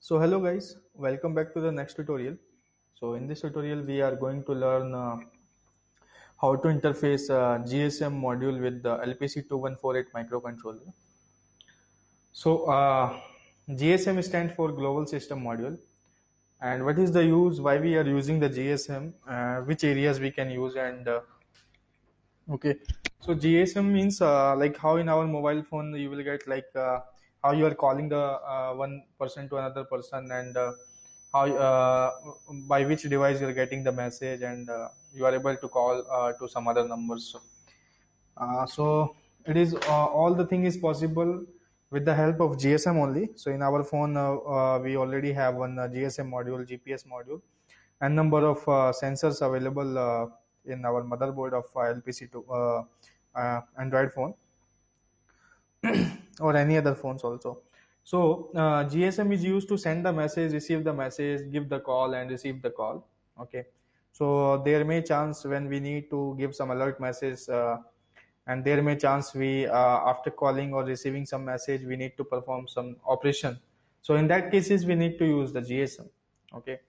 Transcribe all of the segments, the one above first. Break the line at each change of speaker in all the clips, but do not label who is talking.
So hello guys, welcome back to the next tutorial. So in this tutorial we are going to learn how to interface GSM module with the LPC2148 microcontroller. So GSM stands for Global System Module, and what is the use, why we are using the GSM, which areas we can use, and okay. So GSM means like how in our mobile phone you will get like how you are calling the one person to another person, and how by which device you are getting the message, and you are able to call to some other numbers. So it is all the thing is possible with the help of GSM only. So in our phone we already have one GSM module, GPS module, and number of sensors available in our motherboard of LPC to Android phone or any other phones also. So GSM is used to send the message, receive the message, give the call, and receive the call. Okay. So there may chance when we need to give some alert message, and there may chance we after calling or receiving some message we need to perform some operation. So in that cases we need to use the GSM. Okay.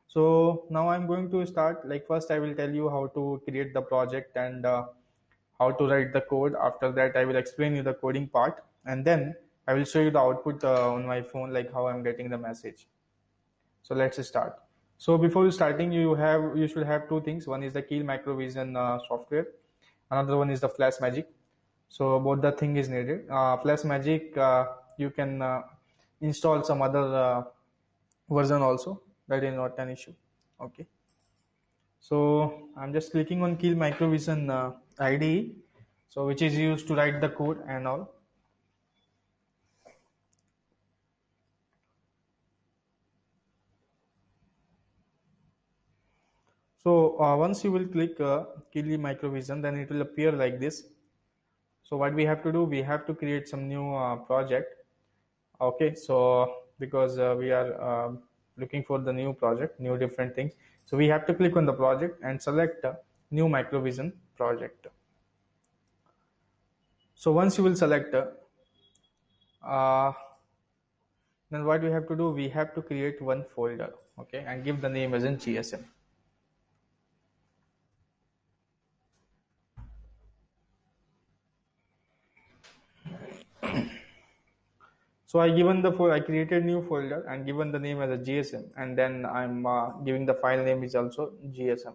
So now I'm going to start. Like first, I will tell you how to create the project and how to write the code. After that, I will explain you the coding part, and then I will show you the output on my phone, like how I'm getting the message. So let's start. So before starting, you should have two things. One is the Keel Microvision software. Another one is the Flash Magic. So both the thing is needed. Flash Magic, you can install some other version also. That is not an issue. Okay. So I'm just clicking on Keel Microvision IDE, so which is used to write the code and all. So once you will click Keel Microvision, then it will appear like this. So what we have to do, we have to create some new project. Okay, so because we are looking for the new project, new different things, so we have to click on the project and select new Microvision project. So once you will select uh, then what we have to do, we have to create one folder, okay, and give the name as in GSM. So I created new folder and given the name as a GSM, and then I'm giving the file name is also GSM.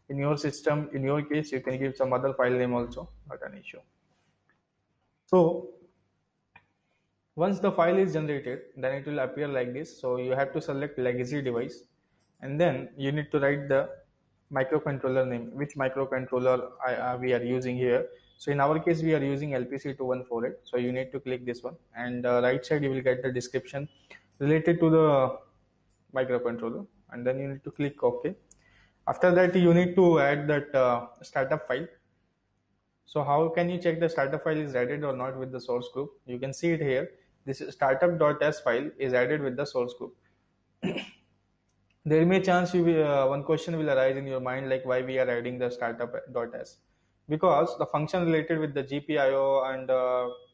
In your system, in your case, you can give some other file name also, not an issue. So once the file is generated, then it will appear like this. So you have to select legacy device, and then you need to write the microcontroller name, which microcontroller we are using here. So in our case, we are using LPC2148. So you need to click this one, and right side you will get the description related to the microcontroller, and then you need to click OK. After that, you need to add that startup file. So how can you check the startup file is added or not with the source group? You can see it here. This startup.s file is added with the source group. There may chance one question will arise in your mind, like why we are adding the startup.s, because the function related with the GPIO and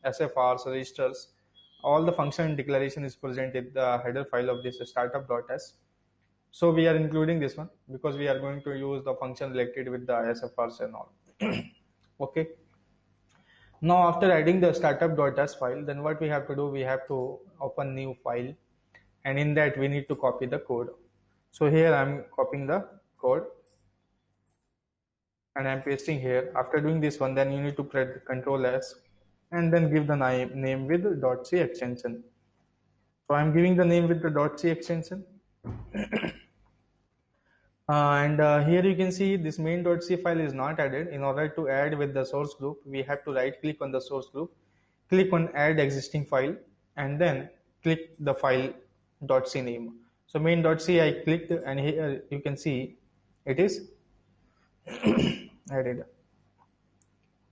SFRs registers, all the function declaration is present in the header file of this startup.s. So we are including this one because we are going to use the function related with the SFRs and all. Okay. Now after adding the startup.s file, then what we have to do, we have to open new file, and in that we need to copy the code. So here I'm copying the code and I'm pasting here. After doing this one, then you need to press Control S and then give the name with .c extension. So I'm giving the name with the .c extension. And here you can see this main.c file is not added. In order to add with the source group, we have to right click on the source group, click on add existing file, and then click the file .c name. So main.c I clicked, and here you can see it is added.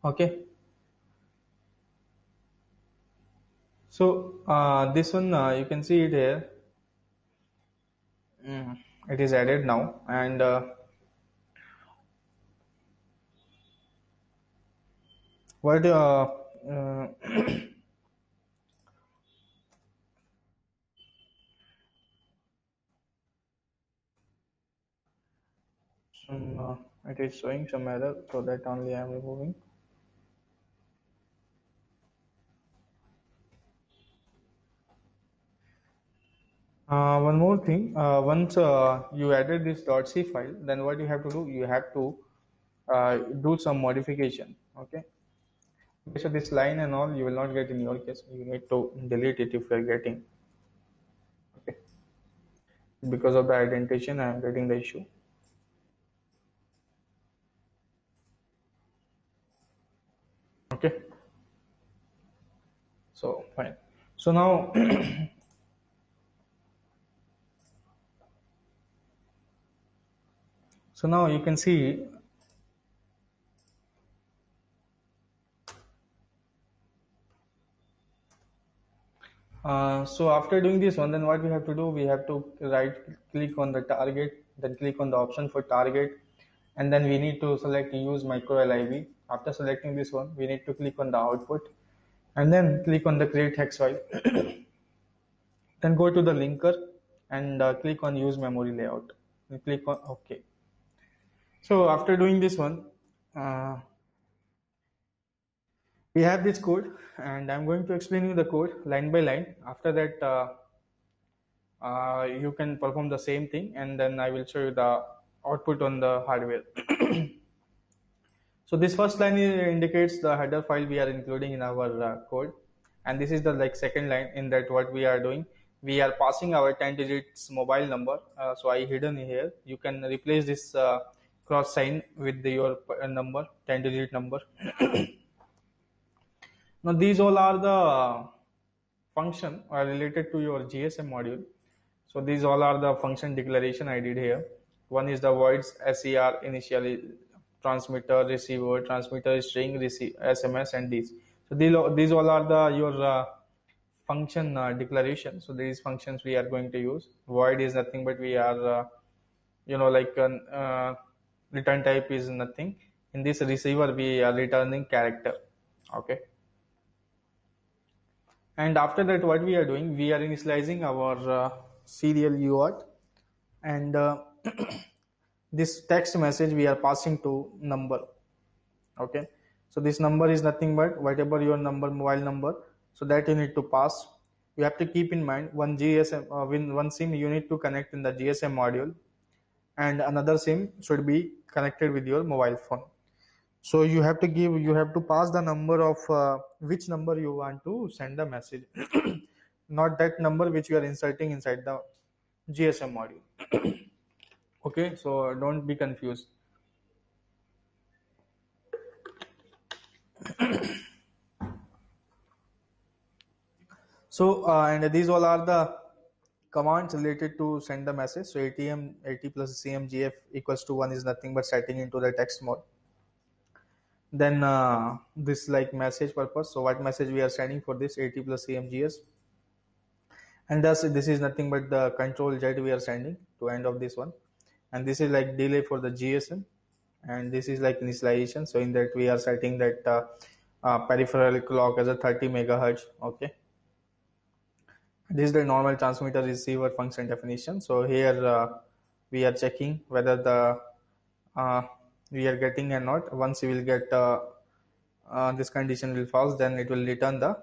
Okay. So this one you can see it here. It is added now, and what uh, It is showing some error, so that only I am removing. One more thing, once you added this .c file, then what you have to do, you have to do some modification. Okay. So this line and all you will not get in your case. You need to delete it if you are getting. Okay. Because of the indentation, I am getting the issue. Okay. So fine. So now, so now you can see. So after doing this one, then what we have to do, we have to right click on the target, then click on the option for target, and then we need to select use micro LIV. After selecting this one, we need to click on the output, and then click on the create hex file. Then go to the linker and click on use memory layout. And click on OK. So after doing this one, uh, we have this code, and I'm going to explain you the code line by line. After that, you can perform the same thing, and then I will show you the output on the hardware. So this first line indicates the header file we are including in our code, and this is the like second line. In that, what we are doing, we are passing our 10 digits mobile number. So I hidden here. You can replace this cross sign with your number, 10 digit number. Now these all are the function related to your GSM module. So these all are the function declaration I did here. One is the voids ser initially transmitter receiver transmitter string receive SMS and these. So these all are the your function declaration. So these functions we are going to use. Void is nothing but we are like return type is nothing. In this receiver we are returning character. Okay. And after that, what we are doing, we are initializing our serial UART, and this text message we are passing to number. Okay, so this number is nothing but whatever your number, mobile number, so that you need to pass. You have to keep in mind one GSM, one SIM you need to connect in the GSM module, and another SIM should be connected with your mobile phone. So you have to pass the number of which number you want to send the message, not that number which you are inserting inside the GSM module. Okay, so don't be confused. So and these all are the commands related to send the message. So ATM 80 plus CMGF equals to 1 is nothing but setting into the text mode. Then this like message purpose. So what message we are sending for this 80 plus CMGS, and thus this is nothing but the control Z we are sending to end of this one, and this is like delay for the GSM, and this is like initialization. So in that we are setting that peripheral clock as a 30 megahertz. Okay, this is the normal transmitter receiver function definition. So here we are checking whether the uh, we are getting or not. Once you will get this condition will false, then it will return the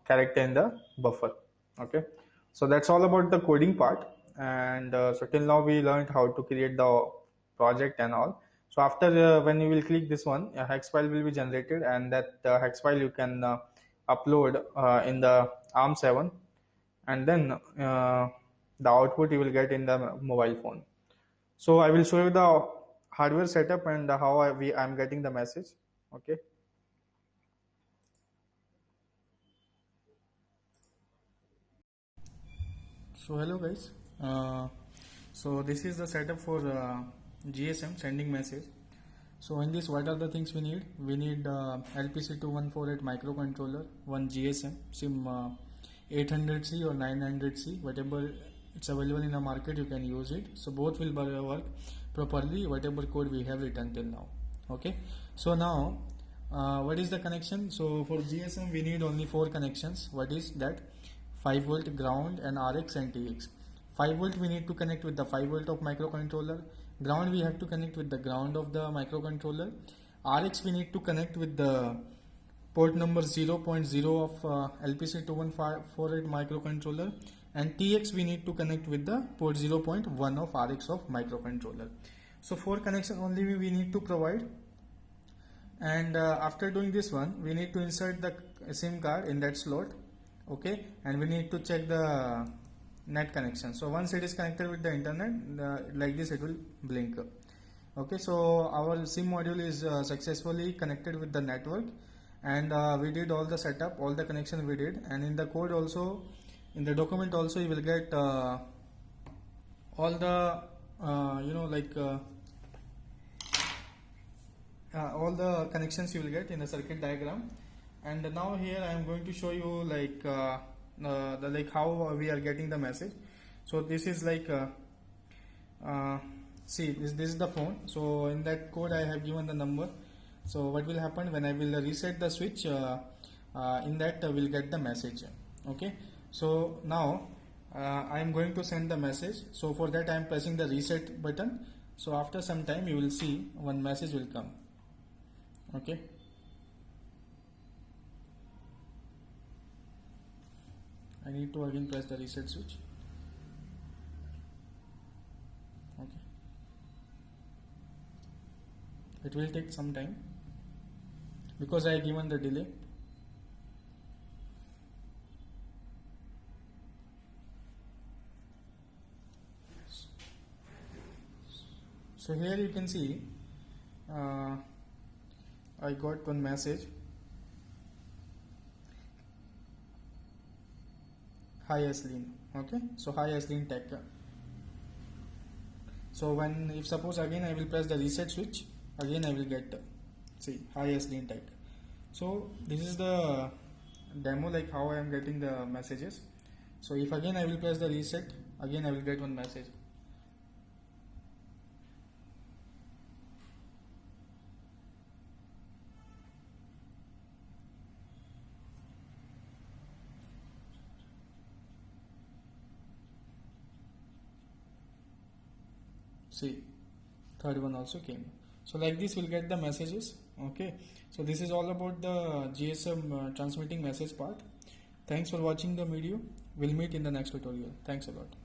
character in the buffer. Okay, so that's all about the coding part. And so till now we learned how to create the project and all. So after when you will click this one, a hex file will be generated, and that hex file you can upload in the ARM7, and then the output you will get in the mobile phone. So I will show you the hardware setup and how I'm getting the message. Okay. So hello guys. So this is the setup for GSM sending message. So in this, what are the things we need? We need LPC2148 microcontroller, one GSM SIM 800C or 900C, whatever it's available in the market, you can use it. So both will work properly, whatever code we have written till now. Okay. So now, what is the connection? So for GSM, we need only 4 connections. What is that? 5 volt ground and RX and TX. 5 volt we need to connect with the 5 volt of microcontroller, Ground we have to connect with the ground of the microcontroller. RX we need to connect with the port number 0.0 of LPC2148 microcontroller, and TX we need to connect with the port 0.1 of RX of microcontroller. So 4 connection only we need to provide, and after doing this one we need to insert the SIM card in that slot, okay, and we need to check the net connection. So once it is connected with the internet, like this it will blink. Okay, so our SIM module is successfully connected with the network, and we did all the setup, all the connection we did, and in the code also, in the document also, you will get all the all the connections you will get in the circuit diagram. And now here I am going to show you like how we are getting the message. So this is like see, this is the phone. So in that code I have given the number. So what will happen when I will reset the switch, in that we'll get the message. Okay, so now I am going to send the message. So for that I am pressing the reset button. So after some time you will see one message will come. Okay, I need to again press the reset switch. Okay, it will take some time because I have given the delay. So here you can see I got one message. Hi Aislyn. Okay, so hi AislynTech. So when, if suppose again I will press the reset switch, again I will get see hi AislynTech. So this is the demo, like how I am getting the messages. So if again I will press the reset, again I will get one message. See, third one also came. So like this we'll get the messages. Okay, so this is all about the GSM transmitting message part. Thanks for watching the video. We'll meet in the next tutorial. Thanks a lot.